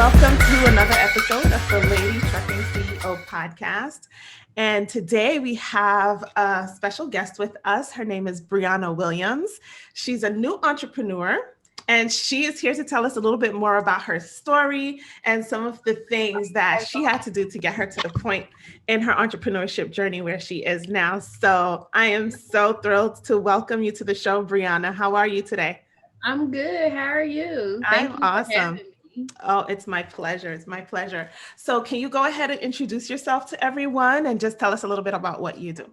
welcome to another episode of the Lady Trucking CEO podcast. And today we have a special guest with us. Her name is Briana Williams. She's a new entrepreneur, and she is here to tell us a little bit more about her story and some of the things that she had to do to get her to the point in her entrepreneurship journey where she is now. So I am so thrilled to welcome you to the show, Briana. How are you today? I'm good. How are you? Thank I'm you for awesome. having me. Oh, it's my pleasure. It's my pleasure. So can you go ahead and introduce yourself to everyone and just tell us a little bit about what you do?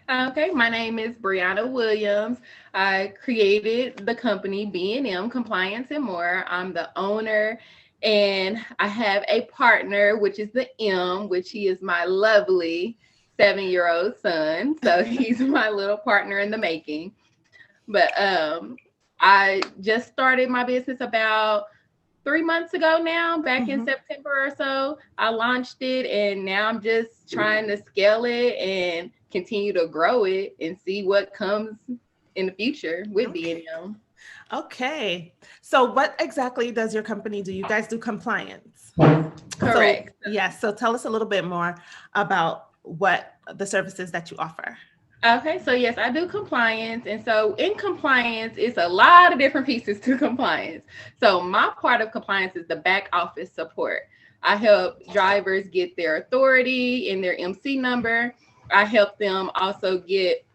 Okay, my name is Briana Williams. I created the company B&M Compliance and More. I'm the owner, and I have a partner, which is the M, which he is my lovely 7-year-old son. So he's my little partner in the making. But I just started my business about 3 months ago now, back in September or so. I launched it, and now I'm just trying to scale it and continue to grow it and see what comes in the future with B&M. Okay. So what exactly does your company do? You guys do compliance. Correct. So, yes. So tell us a little bit more about what the services that you offer. Okay, so yes, I do compliance. And so in compliance, it's a lot of different pieces to compliance. So my part of compliance is the back office support. I help drivers get their authority and their MC number. I help them also get,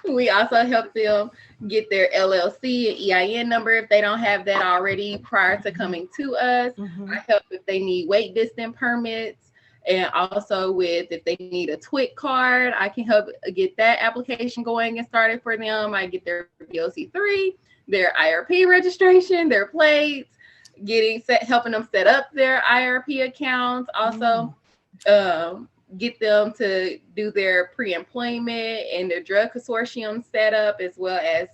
we also help them get their LLC and EIN number if they don't have that already prior to coming to us. I help if they need wait distance permits. And also with if they need a TWIC card, I can help get that application going and started for them. I get their BOC3, their IRP registration, their plates, helping them set up their IRP accounts. Also, get them to do their pre-employment and their drug consortium setup, as well as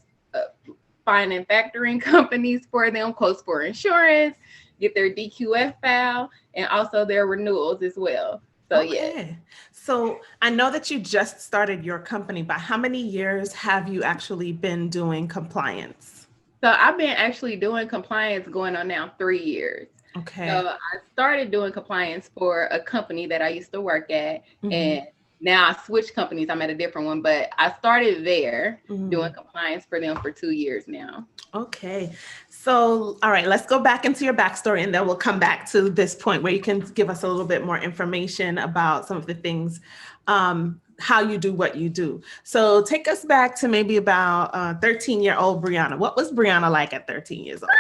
find and factoring companies for them, quotes for insurance, get their DQF file, and also their renewals as well. So yeah. So I know that you just started your company, but how many years have you actually been doing compliance? So I've been actually doing compliance going on now 3 years. Okay. So I started doing compliance for a company that I used to work at, and now I switched companies. I'm at a different one, but I started there doing compliance for them for 2 years now. Okay. So, all right, let's go back into your backstory, and then we'll come back to this point where you can give us a little bit more information about some of the things, how you do what you do. So take us back to maybe about 13-year-old Briana. What was Briana like at 13 years old?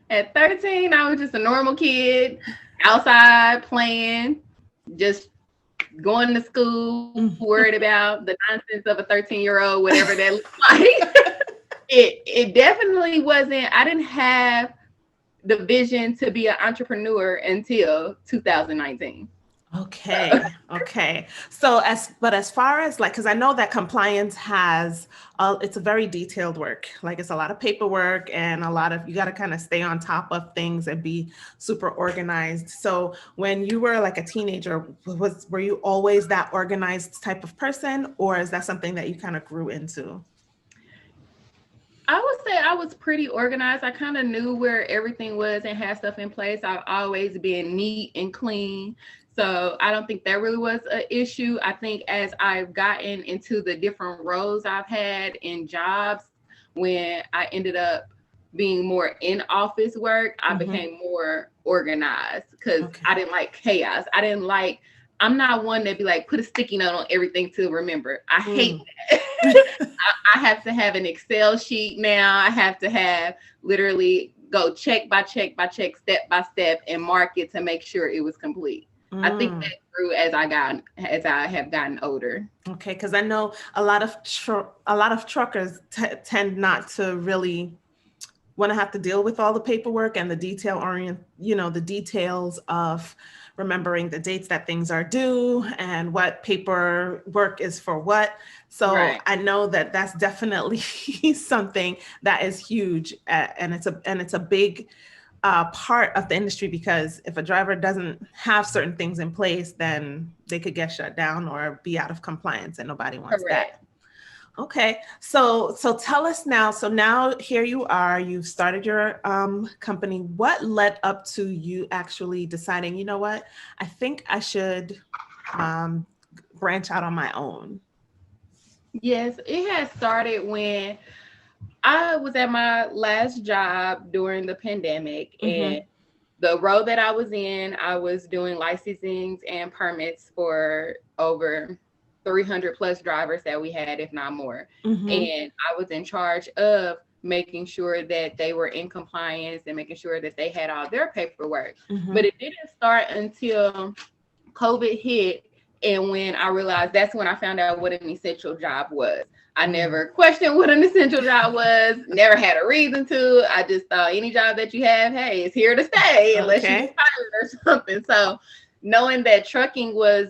At 13, I was just a normal kid, outside playing, just going to school, worried about the nonsense of a 13-year-old, whatever that looks like. It definitely wasn't, I didn't have the vision to be an entrepreneur until 2019. Okay. So as far as like, because I know that compliance has, it's a very detailed work. Like it's a lot of paperwork and you got to kind of stay on top of things and be super organized. So when you were like a teenager, were you always that organized type of person, or is that something that you kind of grew into? I would say I was pretty organized. I kind of knew where everything was and had stuff in place. I've always been neat and clean. So I don't think that really was an issue. I think as I've gotten into the different roles I've had in jobs, when I ended up being more in office work, I became more organized because I didn't like chaos. I'm not one that be like, put a sticky note on everything to remember. I hate that. I have to have an Excel sheet now. I have to have literally go check by check by check, step by step, and mark it to make sure it was complete. I think that grew as I have gotten older. Okay, because I know a lot of truckers tend not to really want to have to deal with all the paperwork and the the details of remembering the dates that things are due and what paperwork is for what. So I know that that's definitely something that is huge, and it's a big part of the industry, because if a driver doesn't have certain things in place, then they could get shut down or be out of compliance, and nobody wants that. Okay. So tell us now. So now here you are, you've started your company. What led up to you actually deciding, you know what, I think I should um branch out on my own? Yes, it had started when I was at my last job during the pandemic, Mm-hmm. and the role that I was in, I was doing licensings and permits for over 300 plus drivers that we had, if not more. Mm-hmm. And I was in charge of making sure that they were in compliance and making sure that they had all their paperwork. Mm-hmm. But it didn't start until COVID hit. And when I realized, that's when I found out what an essential job was. I never questioned what an essential job was, never had a reason to. I just thought any job that you have, hey, it's here to stay unless you get Okay. fired or something. So knowing that trucking was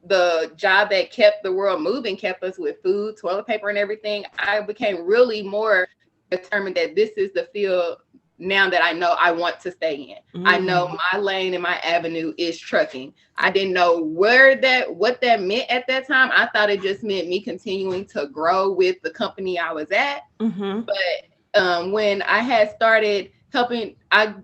the job that kept the world moving, kept us with food, toilet paper, and everything, I became really more determined that this is the field now that I know I want to stay in. I know my lane and my avenue is trucking. I didn't know what that meant at that time. I thought it just meant me continuing to grow with the company I was at. Mm-hmm. But when I had started helping, I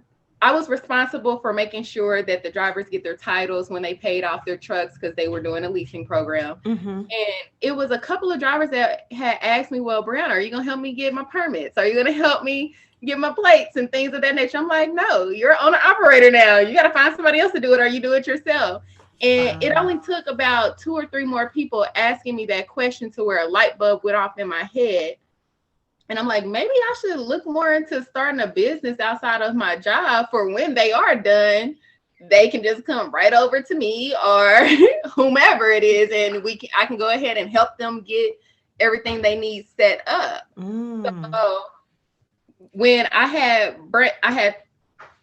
was responsible for making sure that the drivers get their titles when they paid off their trucks because they were doing a leasing program. Mm-hmm. And it was a couple of drivers that had asked me, well, Briana, are you going to help me get my permits? Are you going to help me get my plates and things of that nature? I'm like, no, you're an owner operator now. You got to find somebody else to do it, or you do it yourself. And it only took about 2 or 3 more people asking me that question to where a light bulb went off in my head. And I'm like, maybe I should look more into starting a business outside of my job for when they are done. They can just come right over to me or whomever it is, and I can go ahead and help them get everything they need set up. So when I had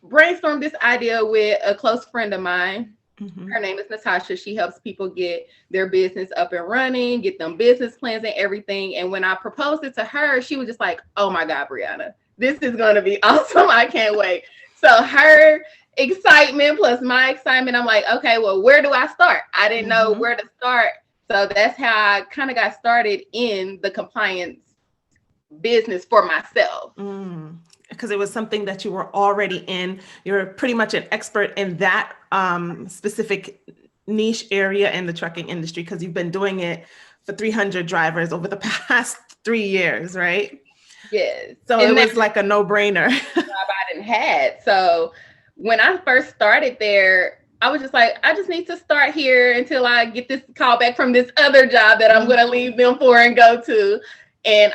brainstormed this idea with a close friend of mine. Her name is Natasha. She helps people get their business up and running, get them business plans and everything. And when I proposed it to her, she was just like, oh my God, Briana, this is going to be awesome. I can't wait. So her excitement plus my excitement, I'm like, okay, well, where do I start? I didn't know where to start. So that's how I kind of got started in the compliance business for myself. Because it was something that you were already in. You're pretty much an expert in that specific niche area in the trucking industry, because you've been doing it for 300 drivers over the past 3 years, right? Yes. So it was like a no-brainer. Job I didn't had. So when I first started there, I was just like, I just need to start here until I get this call back from this other job that I'm going to leave them for and go to. And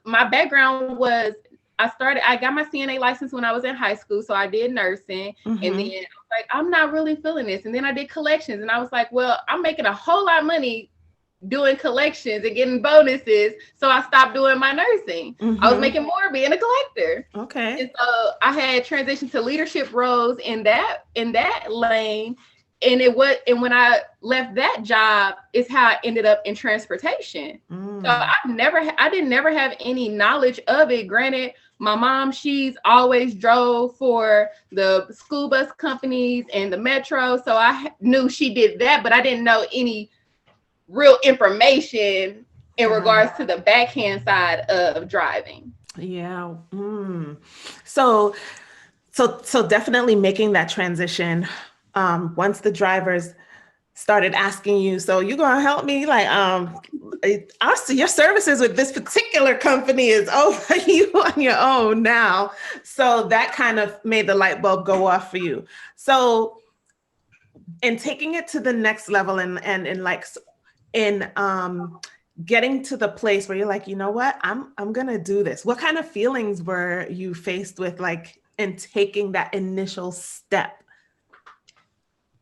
my background was, I got my CNA license when I was in high school. So I did nursing. And then I was like, I'm not really feeling this. And then I did collections. And I was like, well, I'm making a whole lot of money doing collections and getting bonuses. So I stopped doing my nursing. I was making more being a collector. Okay. And so I had transitioned to leadership roles in that lane. And when I left that job is how I ended up in transportation. So I didn't never have any knowledge of it. Granted, my mom, she's always drove for the school bus companies and the metro. So I knew she did that, but I didn't know any real information in regards to the backhand side of driving. Yeah. So definitely making that transition. Once the drivers started asking you, so you're gonna help me, like, your services with this particular company is over, you on your own now. So that kind of made the light bulb go off for you. So in taking it to the next level and like in getting to the place where you're like, you know what, I'm gonna do this. What kind of feelings were you faced with, like, in taking that initial step?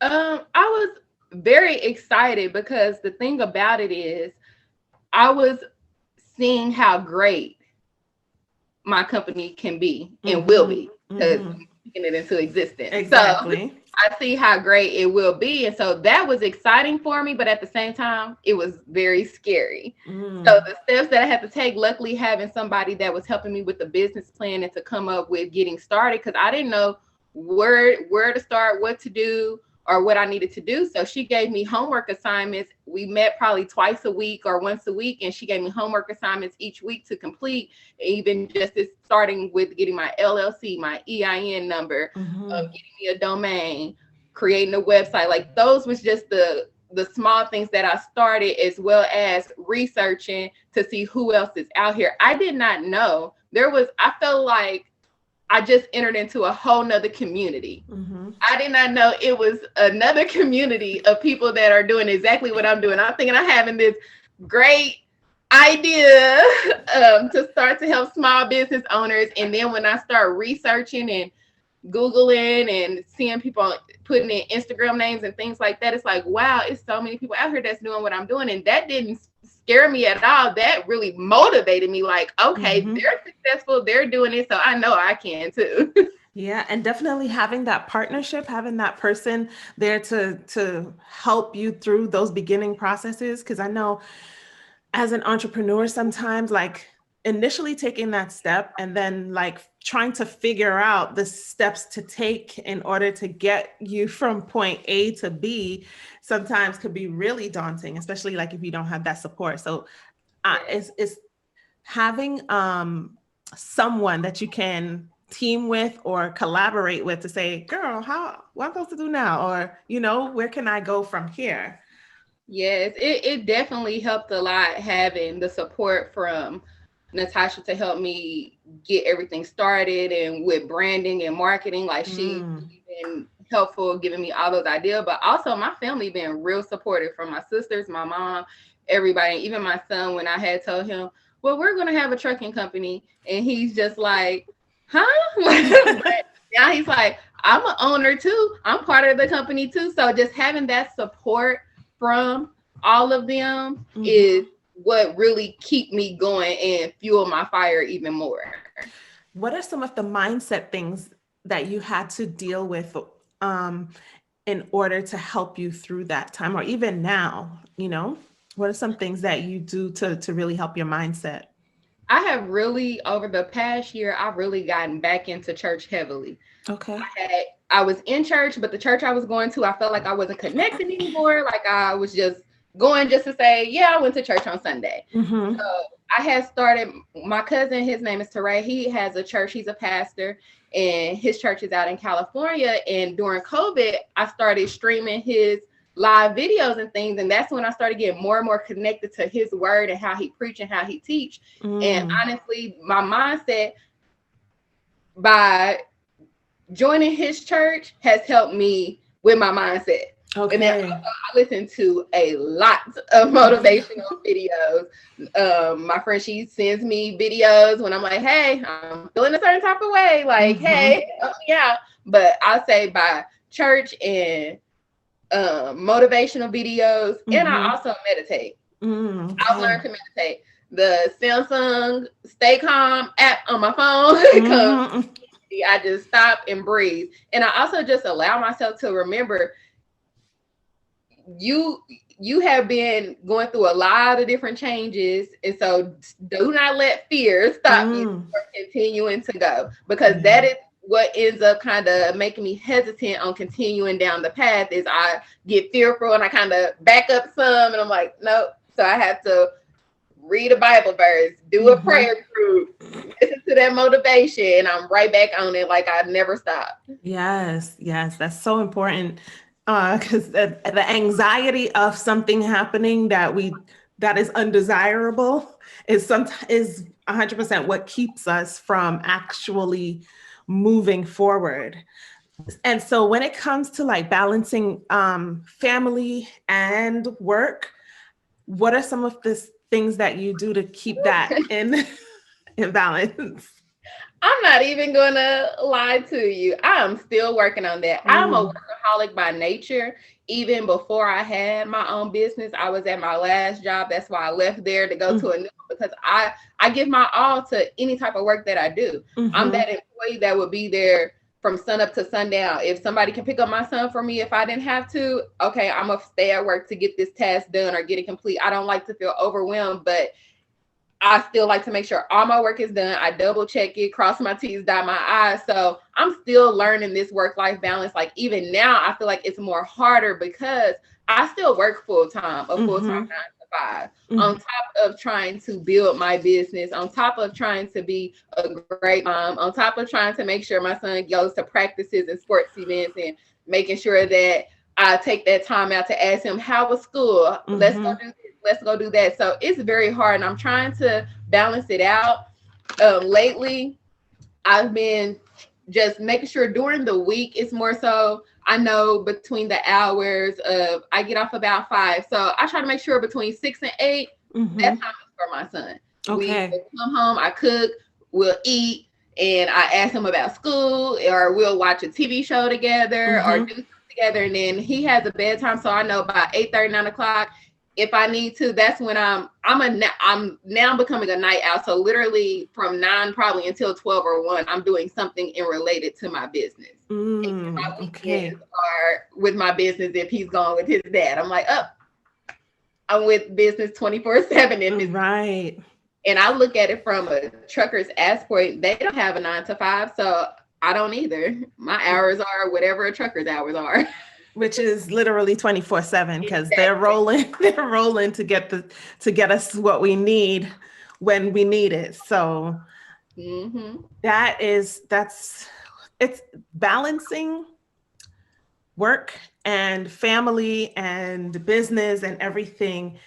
I was very excited because the thing about it is I was seeing how great my company can be and will be, because I'm taking it into existence. Exactly. So I see how great it will be. And so that was exciting for me, but at the same time, it was very scary. So the steps that I had to take, luckily having somebody that was helping me with the business plan and to come up with getting started, because I didn't know where to start, what to do, or what I needed to do. So she gave me homework assignments. We met probably twice a week or once a week, and she gave me homework assignments each week to complete, even just as starting with getting my LLC, my EIN number, getting me a domain, creating a website. Like those was just the small things that I started, as well as researching to see who else is out here. I did not know I felt like I just entered into a whole nother community. I did not know it was another community of people that are doing exactly what I'm doing. I'm thinking I'm having this great idea to start to help small business owners. And then when I start researching and Googling and seeing people putting in Instagram names and things like that, it's like, wow, it's so many people out here that's doing what I'm doing. And that didn't scare me at all. That really motivated me. Like, okay, they're successful, they're doing it, so I know I can too. Yeah, and definitely having that partnership, having that person there to help you through those beginning processes. Because I know as an entrepreneur, sometimes like initially taking that step and then like trying to figure out the steps to take in order to get you from point A to B sometimes could be really daunting, especially like if you don't have that support. So it's having someone that you can team with or collaborate with to say, girl, what I'm supposed to do now? Or, where can I go from here? Yes, it definitely helped a lot having the support from Natasha to help me get everything started, and with branding and marketing. Like she's been helpful giving me all those ideas, but also my family been real supportive, from my sisters, my mom, everybody, even my son. When I had told him, well, we're going to have a trucking company, and he's just like, huh? But now he's like, I'm an owner too. I'm part of the company too. So just having that support from all of them is what really keep me going and fuel my fire even more. What are some of the mindset things that you had to deal with in order to help you through that time, or even now, what are some things that you do to really help your mindset? I have really, over the past year, I've really gotten back into church heavily. Okay. I was in church, but the church I was going to, I felt like I wasn't connected anymore. Like I was just going just to say, yeah, I went to church on Sunday. So I had started, my cousin, his name is Teray. He has a church. He's a pastor, and his church is out in California. And during COVID, I started streaming his live videos and things. And that's when I started getting more and more connected to his word and how he preach and how he teach. And honestly, my mindset by joining his church has helped me with my mindset. Okay. And then I listen to a lot of motivational videos. My friend, she sends me videos when I'm like, hey, I'm feeling a certain type of way. Like, hey, yeah. But I'll say by church and motivational videos. And I also meditate. I've learned to meditate. The Samsung Stay Calm app on my phone. I just stop and breathe. And I also just allow myself to remember, you have been going through a lot of different changes. And so do not let fear stop you from continuing to go, because that is what ends up kind of making me hesitant on continuing down the path. Is I get fearful and I kind of back up some, and I'm like, nope. So I have to read a Bible verse, do a prayer group, listen to that motivation, and I'm right back on it like I never stopped. Yes, that's so important, because the anxiety of something happening that is undesirable is 100% what keeps us from actually moving forward. And so when it comes to like balancing family and work, what are some of the things that you do to keep that in balance? I'm not even gonna lie to you. I am still working on that. I'm a workaholic by nature. Even before I had my own business, I was at my last job. That's why I left there to go to a new one, because I give my all to any type of work that I do. I'm that employee that would be there from sun up to sundown. If somebody can pick up my son for me, if I didn't have to, okay, I'm gonna stay at work to get this task done or get it complete. I don't like to feel overwhelmed, but I still like to make sure all my work is done. I double check it, cross my T's, dot my I's. So I'm still learning this work-life balance. Like even now, I feel like it's more harder because I still work full-time, a full-time 9 to 5, on top of trying to build my business, on top of trying to be a great mom, on top of trying to make sure my son goes to practices and sports events, and making sure that I take that time out to ask him, how was school? Let's go do this. Let's go do that. So it's very hard, and I'm trying to balance it out. Lately, I've been just making sure during the week, it's more so I know between the hours of, I get off about 5. So I try to make sure between 6 and 8, that time is for my son. Okay. We come home, I cook, we'll eat, and I ask him about school, or we'll watch a TV show together or do something together. And then he has a bedtime. So I know by 8:30, 9 o'clock, if I need to, that's when I'm now becoming a night owl. So literally from 9 probably until 12 or 1, I'm doing something in related to my business. My weekends are with my business. If he's gone with his dad, I'm like, I'm with business 24/7. Right. And I look at it from a trucker's aspect. They don't have a 9 to 5, so I don't either. My hours are whatever a trucker's hours are. Which is literally 24/7, because they're rolling to get us what we need when we need it. So it's balancing work and family and business and everything.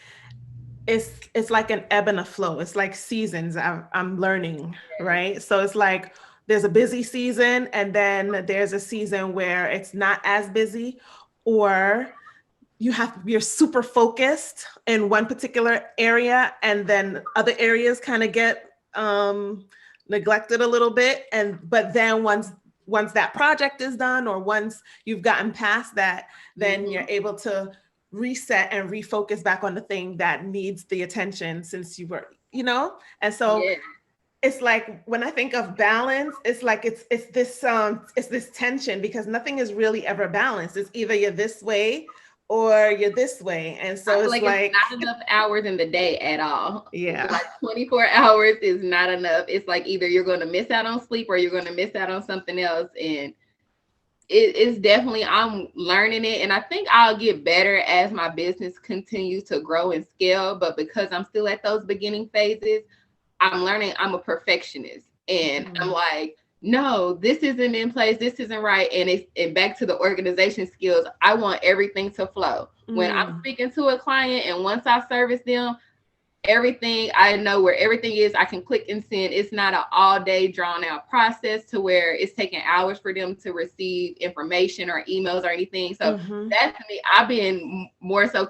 It's like an ebb and a flow. It's like seasons. I'm learning, right? So it's like there's a busy season, and then there's a season where it's not as busy, or you're super focused in one particular area, and then other areas kind of get neglected a little bit. But then once that project is done, or once you've gotten past that, then you're able to reset and refocus back on the thing that needs the attention, since you were, and so it's like, when I think of balance, it's like it's this tension, because nothing is really ever balanced. It's either you're this way or you're this way. And so it's like not enough hours in the day at all. Yeah. Like 24 hours is not enough. It's like either you're going to miss out on sleep or you're going to miss out on something else. And it's definitely, I'm learning it. And I think I'll get better as my business continues to grow and scale. But because I'm still at those beginning phases, I'm learning I'm a perfectionist. And I'm like, no, this isn't in place. This isn't right. And back to the organization skills, I want everything to flow. When I'm speaking to a client, and once I service them, everything, I know where everything is. I can click and send. It's not an all day drawn out process to where it's taking hours for them to receive information or emails or anything. So that's me. I've been more so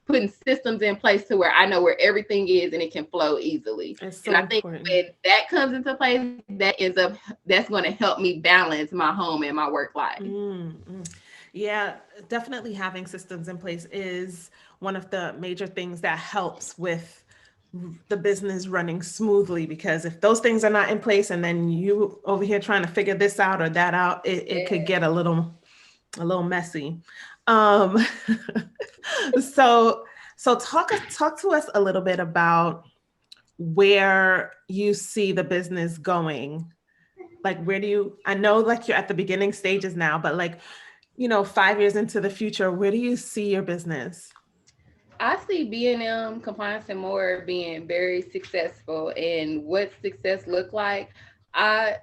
putting systems in place to where I know where everything is and it can flow easily. So and I think when that comes into place, that's going to help me balance my home and my work life. Yeah, definitely having systems in place is one of the major things that helps with the business running smoothly, because if those things are not in place, and then you over here trying to figure this out or that out, it could get a little messy. So talk to us a little bit about where you see the business going. Like, I know like you're at the beginning stages now, but like, 5 years into the future, where do you see your business? I see B&M Compliance and More being very successful. And what success look like, I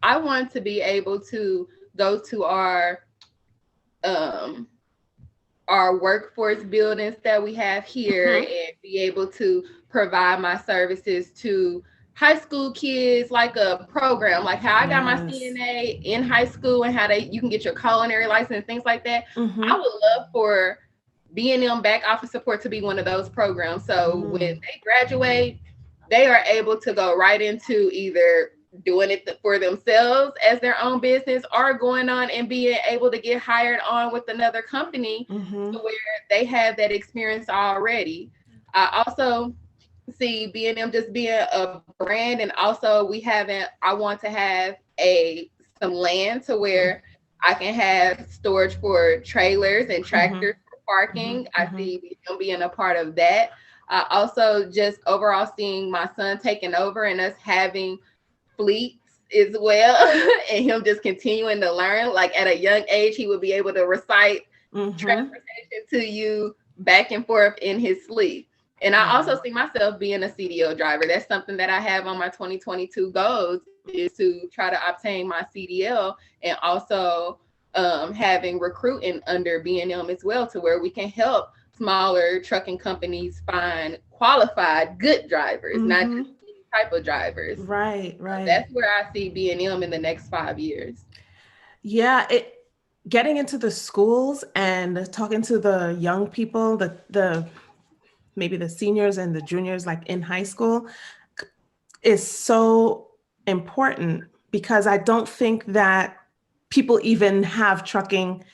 want to be able to go to our workforce buildings that we have here and be able to provide my services to high school kids, like a program, like how I got my CNA in high school, and how you can get your culinary license and things like that. I would love for B&M back office support to be one of those programs. So when they graduate, they are able to go right into either doing it for themselves as their own business, or going on and being able to get hired on with another company to where they have that experience already. I also see B&M just being a brand, and also I want to have some land to where I can have storage for trailers and tractors for parking. I see them being a part of that. I also just overall seeing my son taking over and us having fleets as well, and him just continuing to learn. Like at a young age, he would be able to recite Mm-hmm. transportation to you back and forth in his sleep. And I also Wow. see myself being a CDL driver. That's something that I have on my 2022 goals, is to try to obtain my CDL, and also having recruiting under B&M as well, to where we can help smaller trucking companies find qualified good drivers, not just Mm-hmm. any type of drivers. Right, So right. that's where I see B&M in the next 5 years. Yeah, it getting into the schools and talking to the young people, the maybe the seniors and the juniors like in high school is so important because I don't think that people even have trucking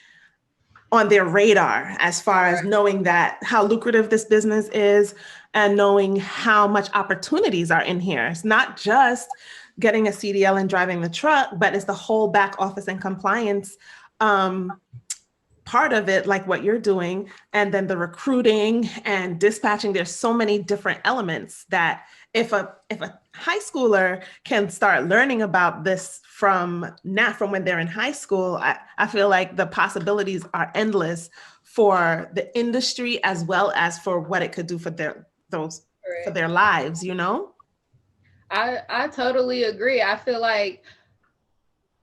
on their radar as far as Right. knowing that how lucrative this business is and knowing how much opportunities are in here. It's not just getting a CDL and driving the truck, but it's the whole back office and compliance um, part of it, like what you're doing, and then the recruiting and dispatching. There's so many different elements that if a high schooler can start learning about this from now, from when they're in high school, I feel like the possibilities are endless for the industry as well as for what it could do for those for Correct. their lives, you know? I totally agree. I feel like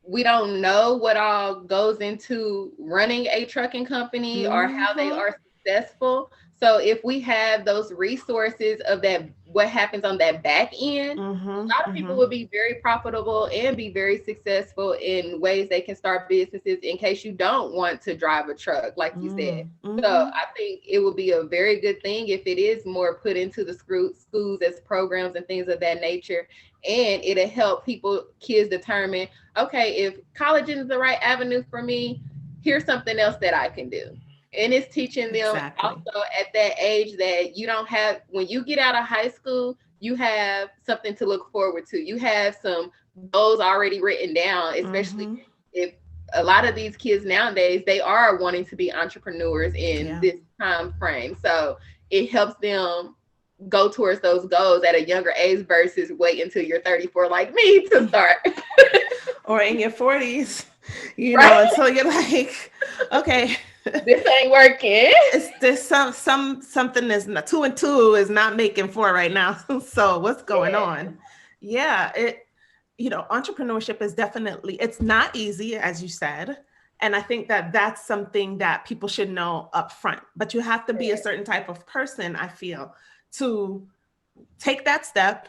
we don't know what all goes into running a trucking company or how they Mm-hmm. are successful. So if we have those resources of that, what happens on that back end, Mm-hmm. a lot of people Mm-hmm. will be very profitable and be very successful in ways they can start businesses in case you don't want to drive a truck, like you said. So Mm-hmm. I think it would be a very good thing if it is more put into the schools as programs and things of that nature. And it'll help people, kids determine, okay, if college isn't the right avenue for me, here's something else that I can do. And it's teaching them Exactly. also at that age that you don't have, when you get out of high school, you have something to look forward to. You have some goals already written down, especially Mm-hmm. if a lot of these kids nowadays, they are wanting to be entrepreneurs in Yeah. this time frame. So it helps them go towards those goals at a younger age versus wait until you're 34 like me to start. Or in your 40s, you know, Right? until you're like, okay, This ain't working. it's there's something is not, two and two is not making four right now. So what's going Yeah. on? Yeah, entrepreneurship is definitely, it's not easy, as you said. And I think that that's something that people should know up front. But you have to be a Correct. certain type of person, I feel, to take that step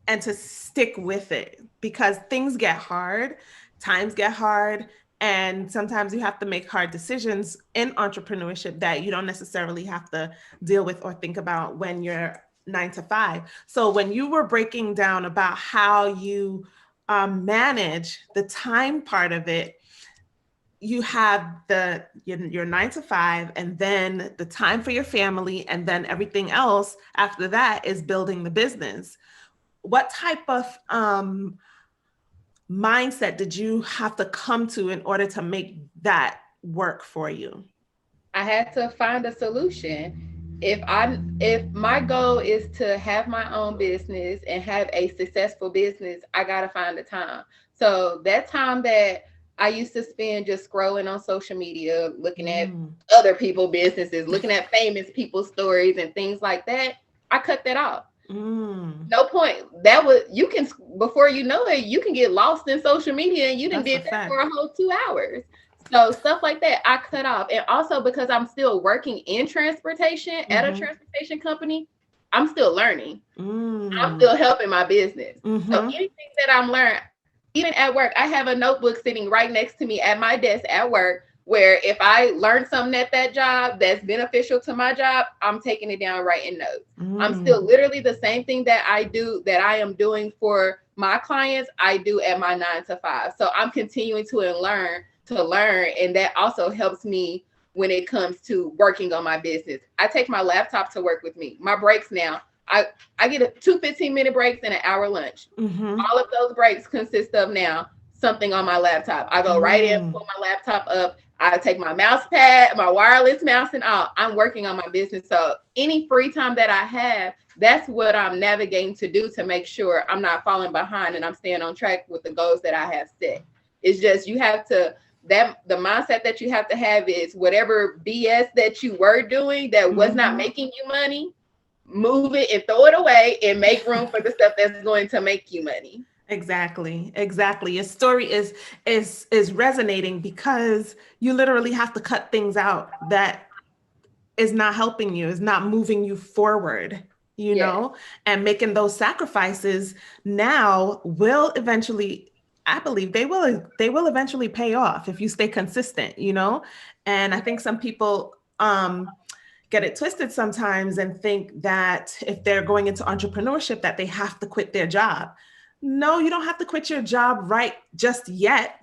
and to stick with it because things get hard, times get hard, and sometimes you have to make hard decisions in entrepreneurship that you don't necessarily have to deal with or think about when you're 9 to 5. So when you were breaking down about how you manage the time part of it, you have your 9 to 5 and then the time for your family and then everything else after that is building the business. What type of mindset did you have to come to in order to make that work for you? I had to find a solution. If my goal is to have my own business and have a successful business, I got to find the time. So that time that I used to spend just scrolling on social media, looking at Mm, other people's businesses, looking at famous people's stories and things like that, I cut that off. mm, No point. That was, you can, before you know it, you can get lost in social media and you didn't that's a did that for a fact. whole 2 hours. So stuff like that I cut off. And also because I'm still working in transportation at a Mm-hmm, transportation company, I'm still learning. I'm mm, still helping my business. So mm-hmm, anything that I'm learning, even at work, I have a notebook sitting right next to me at my desk at work, where if I learn something at that job that's beneficial to my job, I'm taking it down, writing notes. I'm mm, still literally the same thing that I do, that I am doing for my clients, I do at my 9 to 5. So I'm continuing to learn. And that also helps me when it comes to working on my business. I take my laptop to work with me. My breaks now, I, I get two 15-minute breaks and an hour lunch. mm-hmm, All of those breaks consist of now something on my laptop. I go right in, mm, pull my laptop up. I take my mouse pad, my wireless mouse and all. I'm working on my business. So any free time that I have, that's what I'm navigating to do to make sure I'm not falling behind and I'm staying on track with the goals that I have set. It's just you have to, that the mindset that you have to have is whatever BS that you were doing that was not making you money, move it and throw it away and make room for the stuff that's going to make you money. Exactly. Your story is resonating because you literally have to cut things out that is not helping you, is not moving you forward, you know, and making those sacrifices now will eventually, I believe they will eventually pay off if you stay consistent, you know? And I think some people get it twisted sometimes and think that if they're going into entrepreneurship that they have to quit their job. No, you don't have to quit your job right just yet.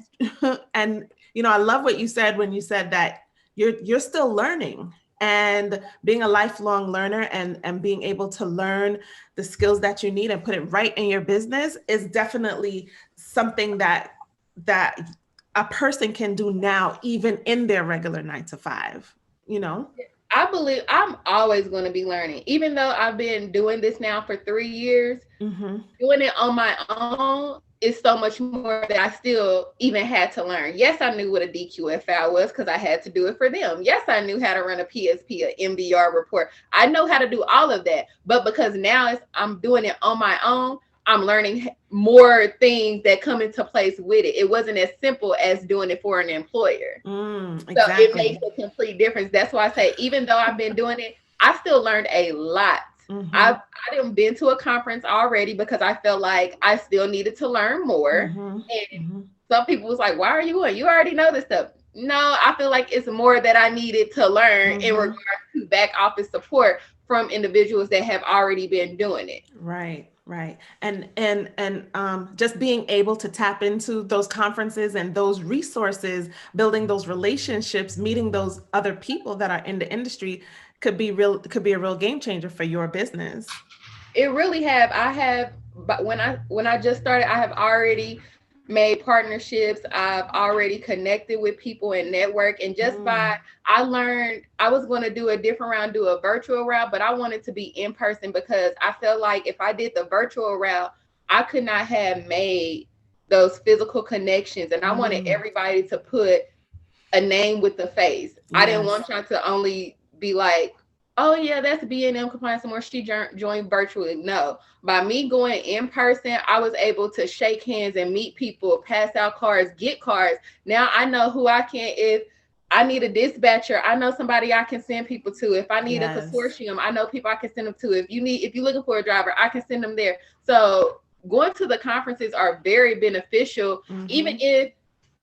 And, you know, I love what you said when you said that you're still learning and being a lifelong learner and being able to learn the skills that you need and put it right in your business is definitely something that a person can do now, even in their regular 9 to 5, you know? I believe I'm always going to be learning, even though I've been doing this now for 3 years. Doing it on my own is so much more that I still even had to learn. Yes, I knew what a DQF file was because I had to do it for them. Yes, I knew how to run a PSP, a MDR report. I know how to do all of that. But because now I'm doing it on my own, I'm learning more things that come into place with it. It wasn't as simple as doing it for an employer. Exactly. So it makes a complete difference. That's why I say, even though I've been doing it, I still learned a lot. I didn't been to a conference already because I felt like I still needed to learn more. And some people was like, why are you going? You already know this stuff. No, I feel like it's more that I needed to learn in regards to back office support from individuals that have already been doing it. Right. And just being able to tap into those conferences and those resources, building those relationships, meeting those other people that are in the industry could be a real game changer for your business. It really but when I just started, I have already made partnerships. I've already connected with people and network. And just I learned I was going to do a different route, do a virtual route, but I wanted to be in person because I felt like if I did the virtual route, I could not have made those physical connections. And I wanted everybody to put a name with the face. I didn't want y'all to only be like, oh yeah, that's B&M Compliance and More. She joined virtually. No, by me going in person, I was able to shake hands and meet people, pass out cards, get cards. Now I know who I can, if I need a dispatcher, I know somebody I can send people to. If I need a consortium, I know people I can send them to. If you're looking for a driver, I can send them there. So going to the conferences are very beneficial, even if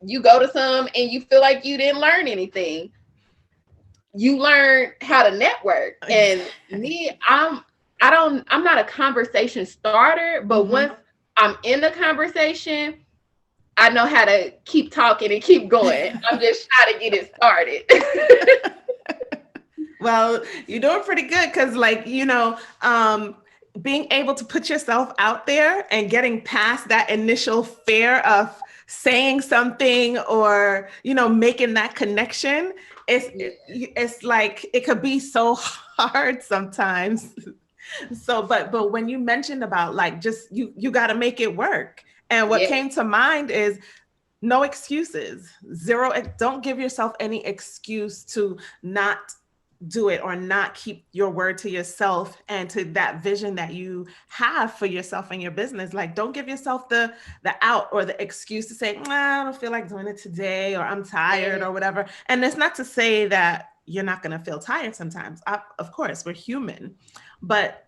you go to some and you feel like you didn't learn anything. You learn how to network. And me, I'm not a conversation starter, but once I'm in the conversation, I know how to keep talking and keep going. I'm just trying to get it started. Well, you're doing pretty good because, like, you know, being able to put yourself out there and getting past that initial fear of saying something or, you know, making that connection, it's like it could be so hard sometimes. So, but when you mentioned about like just you got to make it work, and what came to mind is no excuses, zero. Don't give yourself any excuse to not do it or not keep your word to yourself and to that vision that you have for yourself and your business. Like, don't give yourself the out or the excuse to say, I don't feel like doing it today, or I'm tired or whatever. And it's not to say that you're not going to feel tired sometimes. Of course, we're human, but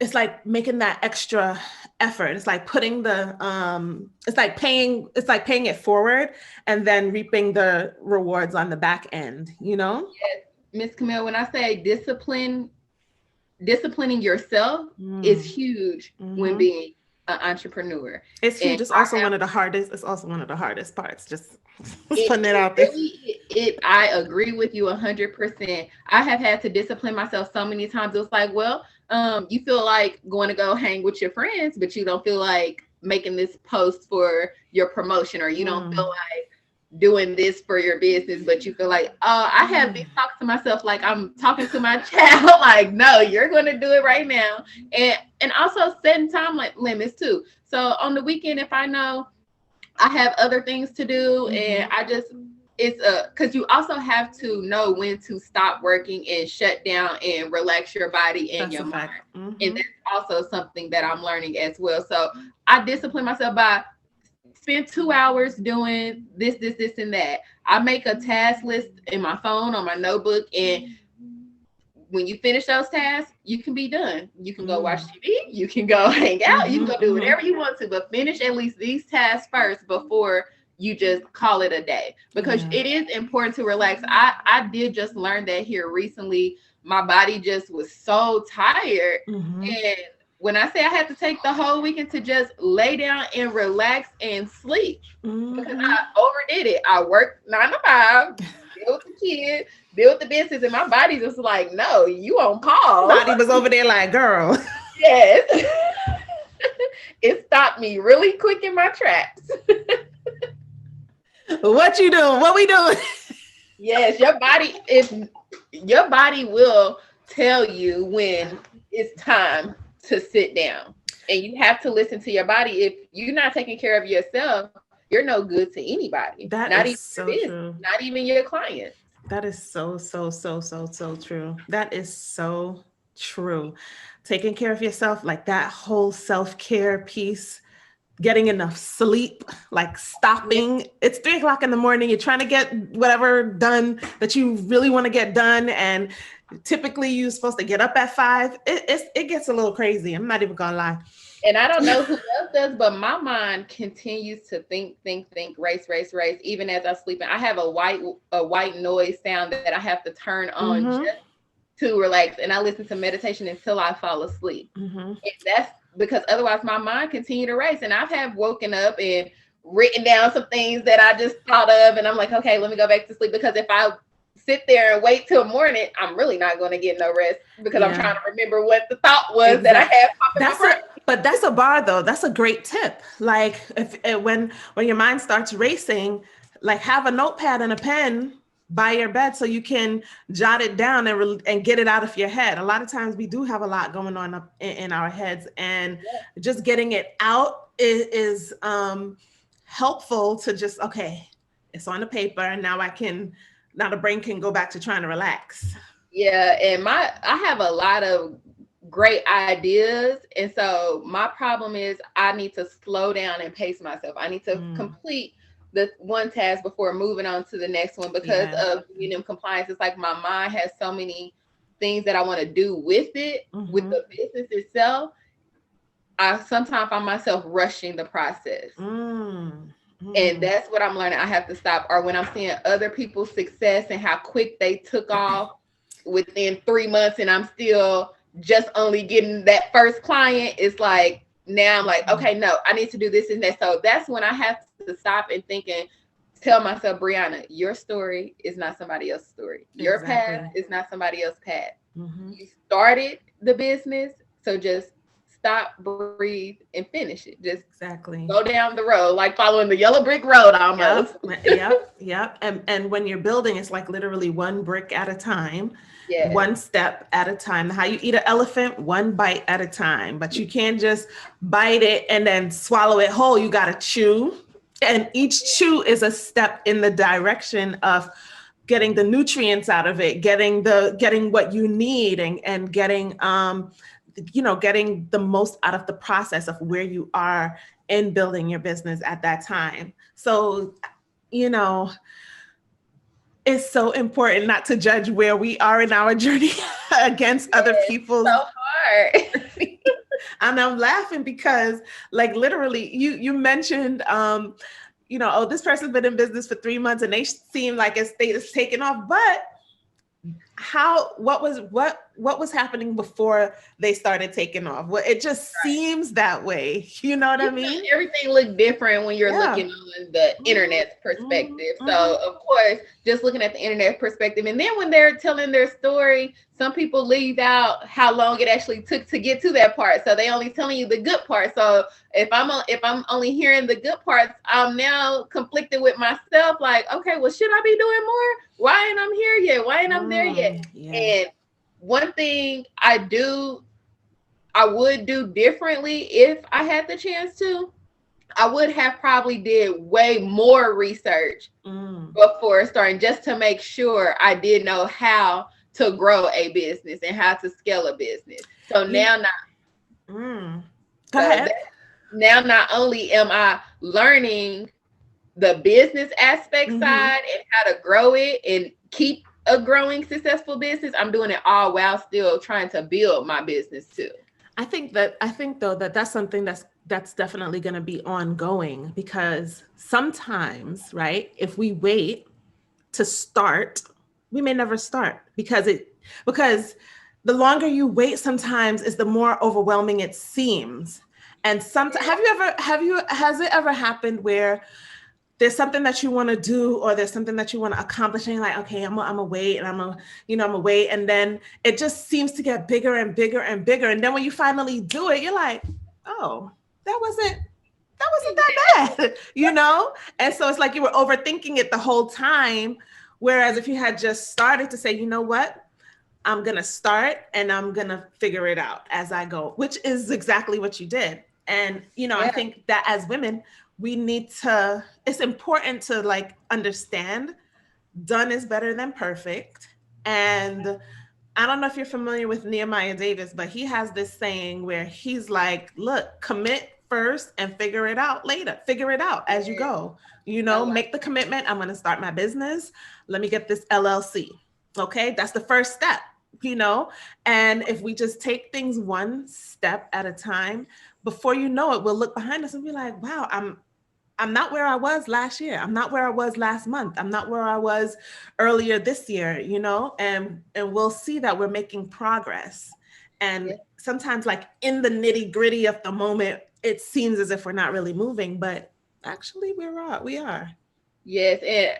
it's like making that extra effort. It's like putting it's like paying it forward and then reaping the rewards on the back end, you know? Yes. Miss Camille, when I say disciplining yourself is huge when being an entrepreneur. It's huge. It's also one of the hardest parts. Just putting it out there. I agree with you 100%. I have had to discipline myself so many times. It was like, well, you feel like going to go hang with your friends, but you don't feel like making this post for your promotion, or you don't feel like doing this for your business, but you feel like, oh, I have these talks to myself like I'm talking to my child. Like, no, you're going to do it right now. And also setting time limits too. So on the weekend, if I know I have other things to do, and I just, because you also have to know when to stop working and shut down and relax your body and your mind. And that's also something that I'm learning as well. So I discipline myself by spend 2 hours doing this, and that. I make a task list in my phone, on my notebook, and when you finish those tasks, you can be done. You can go watch TV, you can go hang out, you can go do whatever you want to, but finish at least these tasks first before you just call it a day, because it is important to relax. I did just learn that here recently. My body just was so tired, and when I say I had to take the whole weekend to just lay down and relax and sleep, because I overdid it. I worked 9 to 5, deal with the kids, deal with the business, and my body just like, no, you on pause. Body was over there like, girl. Yes. It stopped me really quick in my tracks. What you doing? What we doing? Yes, your body will tell you when it's time to sit down, and you have to listen to your body. If you're not taking care of yourself, you're no good to anybody. That not is even so true. Not even your clients. That is so true. That is so true. Taking care of yourself, like that whole self-care piece, getting enough sleep, like stopping. It's 3 o'clock in the morning. You're trying to get whatever done that you really want to get done. And typically you're supposed to get up at 5. It gets a little crazy. I'm not even gonna lie. And I don't know who else does, but my mind continues to think, race, even as I'm sleeping. I have a white noise sound that I have to turn on just to relax. And I listen to meditation until I fall asleep. And that's because otherwise my mind continue to race. And I've have woken up and written down some things that I just thought of. And I'm like, okay, let me go back to sleep. Because if I sit there and wait till morning, I'm really not going to get no rest, because I'm trying to remember what the thought was that I had. But that's a bar though. That's a great tip. Like when your mind starts racing, like have a notepad and a pen by your bed so you can jot it down and get it out of your head. A lot of times we do have a lot going on up in our heads, and just getting it out is helpful to just, okay, it's on the paper, and now the brain can go back to trying to relax. Yeah, and I have a lot of great ideas, and so my problem is I need to slow down and pace myself. I need to complete the one task before moving on to the next one, because of B&M compliance. It's like my mind has so many things that I want to do with it, with the business itself. I sometimes find myself rushing the process. And that's what I'm learning. I have to stop. Or when I'm seeing other people's success and how quick they took off within 3 months, and I'm still just only getting that first client, it's like, now I'm like, okay, no, I need to do this and that. So that's when I have to stop and think and tell myself, Briana, your story is not somebody else's story. Your path is not somebody else's path. You started the business, so just stop, breathe, and finish it. Just go down the road, like following the yellow brick road almost. Yep. And when you're building, it's like literally one brick at a time. One step at a time. How you eat an elephant, one bite at a time. But you can't just bite it and then swallow it whole. You got to chew. And each chew is a step in the direction of getting the nutrients out of it, getting what you need, and getting getting the most out of the process of where you are in building your business at that time. So, it's so important not to judge where we are in our journey against other people's. So hard. And I'm laughing because, like, literally, you mentioned, this person's been in business for 3 months and they seem like it's taken off. But what what was happening before they started taking off? Well, it just seems that way. You know what I mean? Everything look different when you're Yeah. looking on the internet perspective. So of course, just looking at the internet perspective, and then when they're telling their story, some people leave out how long it actually took to get to that part. So they only telling you the good part. So if I'm only hearing the good parts, I'm now conflicted with myself. Like, okay, well, should I be doing more? Why ain't I'm here yet? Why ain't I'm there yet? Yeah. And one thing I would do differently if I had the chance to. I would have probably did way more research before starting, just to make sure I did know how to grow a business and how to scale a business. So now Go ahead. now not only am I learning the business aspect side and how to grow it and keep a growing successful business, I'm doing it all while still trying to build my business too. I think though that's something that's definitely going to be ongoing, because sometimes, right, if we wait to start, we may never start, because the longer you wait sometimes is the more overwhelming it seems. And sometimes, has it ever happened where there's something that you want to do, or there's something that you want to accomplish, and you're like, okay, I'm gonna wait, and I'm gonna wait, and then it just seems to get bigger and bigger and bigger, and then when you finally do it, you're like, oh, that wasn't that bad, and so it's like you were overthinking it the whole time, whereas if you had just started to say, you know what, I'm gonna start and I'm gonna figure it out as I go, which is exactly what you did. And I think that as women, it's important to like understand done is better than perfect. And I don't know if you're familiar with Nehemiah Davis, but he has this saying where he's like, look, commit first and figure it out later. Figure it out as you go. Make the commitment. I'm going to start my business. Let me get this LLC. Okay. That's the first step, and if we just take things one step at a time, before you know it, we'll look behind us and be like, wow, I'm not where I was last year. I'm not where I was last month. I'm not where I was earlier this year, and we'll see that we're making progress. And sometimes, like in the nitty gritty of the moment, it seems as if we're not really moving, but actually we are. Yes. And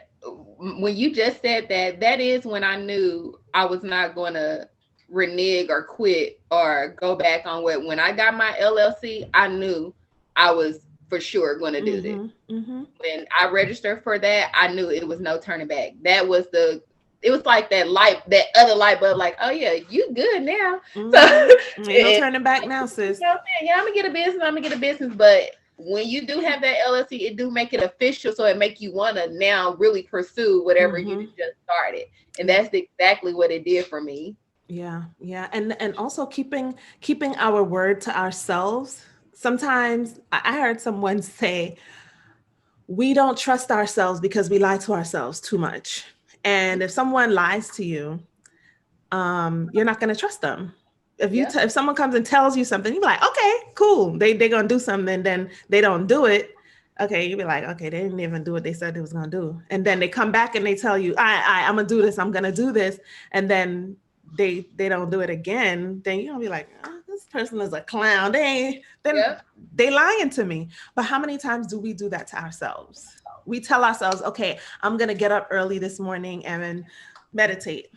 when you just said that, that is when I knew I was not going to renege or quit or go back on when I got my LLC, I knew I was for sure going to do this. When I registered for that, I knew it was no turning back. It was like that other light bulb, like, oh yeah, you good now. So ain't no turning back now, sis. Yeah, I'm gonna get a business. But when you do have that LLC, it do make it official, so it make you want to now really pursue whatever you just started, and that's exactly what it did for me. Yeah, and also keeping our word to ourselves. Sometimes I heard someone say, we don't trust ourselves because we lie to ourselves too much. And if someone lies to you, you're not going to trust them. If someone comes and tells you something, you're like, okay, cool. They're going to do something, then they don't do it. Okay, you'll be like, okay, they didn't even do what they said they was going to do. And then they come back and they tell you, I'm going to do this. I'm going to do this. And then they don't do it again. Then you're going to be like, oh, this person is a clown. They lying to me. But how many times do we do that to ourselves? We tell ourselves, okay, I'm going to get up early this morning and meditate.